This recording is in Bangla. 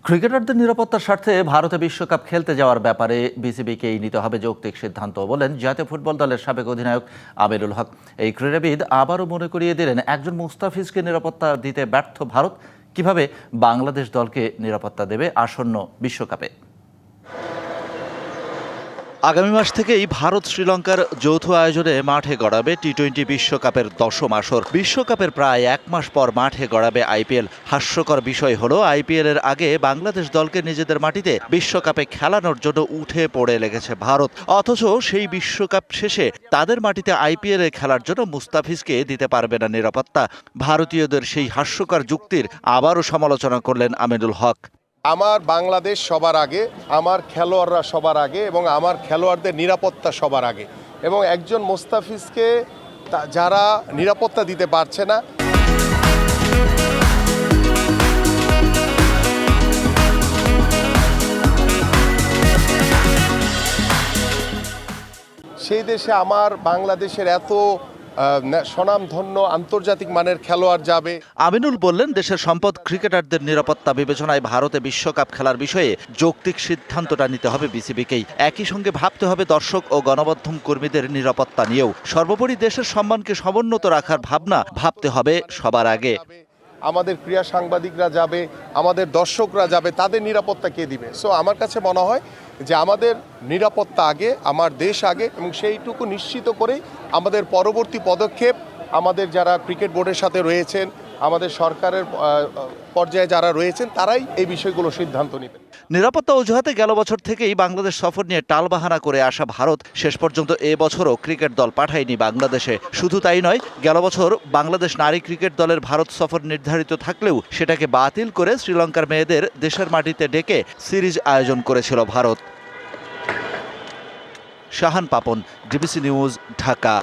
ক্রিকেটারদের নিরাপত্তার স্বার্থে ভারতে বিশ্বকাপ খেলতে যাওয়ার ব্যাপারে বিসিবিকেই নিতে হবে যৌক্তিক সিদ্ধান্ত বলেন জাতীয় ফুটবল দলের সাবেক অধিনায়ক আমিনুল হক। এই ক্রীড়াবিদ আবারও মনে করিয়ে দিলেন একজন মুস্তাফিজকে নিরাপত্তা দিতে ব্যর্থ ভারত কিভাবে বাংলাদেশ দলকে নিরাপত্তা দেবে আসন্ন বিশ্বকাপে। আগামী মাস থেকেই ভারত শ্রীলঙ্কার যৌথ আয়োজনে মাঠে গড়াবে টি-20 বিশ্বকাপের 10ম আসর। বিশ্বকাপের প্রায় এক মাস পর মাঠে গড়াবে আইপিএল। হাস্যকর বিষয় হলো আইপিএল এর আগে বাংলাদেশ দলকে নিজেদের মাটিতে বিশ্বকাপে খেলানোর জন্য উঠে পড়ে লেগেছে ভারত, অথচ সেই বিশ্বকাপ শেষে তাদের মাটিতে আইপিএল এ খেলার জন্য মুস্তাফিজকে দিতে পারবে না নিরাপত্তা। ভারতীয়দের সেই হাস্যকর যুক্তির আবারও সমালোচনা করলেন আমিনুল হক। আমার বাংলাদেশ সবার আগে, আমার খেলোয়াড়রা সবার আগে এবং আমার খেলোয়াড়দের নিরাপত্তা সবার আগে, এবং একজন মুস্তাফিজকে যারা নিরাপত্তা দিতে পারছে না, সেই দেশে আমার বাংলাদেশের এত স্বনামধন্য আন্তর্জাতিক মানের খেলোয়াড় যাবে। আমিনুল বললেন, দেশের সম্পদ ক্রিকেটারদের নিরাপত্তা বিবেচনায় ভারতে বিশ্বকাপ খেলার বিষয়ে যৌক্তিক সিদ্ধান্তটা নিতে হবে বিসিবিকেই। একই সঙ্গে ভাবতে হবে দর্শক ও গণমাধ্যম কর্মীদের নিরাপত্তা নিয়েও। সর্বোপরি দেশের সম্মানকে সমুন্নত রাখার ভাবনা ভাবতে হবে সবার আগে। আমাদের ক্রীড়া সাংবাদিকরা যাবে, আমাদের দর্শকরা যাবে, তাদের নিরাপত্তা কে দিবে? সো আমার কাছে মনে হয় যে আমাদের নিরাপত্তা আগে, আমার দেশ আগে, এবং সেইটুকু নিশ্চিত করেই আমাদের পরবর্তী পদক্ষেপ আমাদের যারা ক্রিকেট বোর্ডের সাথে রয়েছেন, আমাদের সরকারের পর্যায়ে যারা রয়েছেন, তারাই এই বিষয়গুলো সিদ্ধান্ত নেবেন। নিরাপত্তা অজুহাতে গেল বছর থেকেই বাংলাদেশ সফর নিয়ে টালবাহানা করে আসা ভারত শেষ পর্যন্ত এবছরও ক্রিকেট দল পাঠায়নি বাংলাদেশে। শুধু তাই নয়, গেল বছর বাংলাদেশ নারী ক্রিকেট দলের ভারত সফর নির্ধারিত থাকলেও সেটাকে বাতিল করে শ্রীলঙ্কার মেয়েদের দেশের মাটিতে ডেকে সিরিজ আয়োজন করেছিল ভারত। Shahan Papon, DBC news, Dhaka.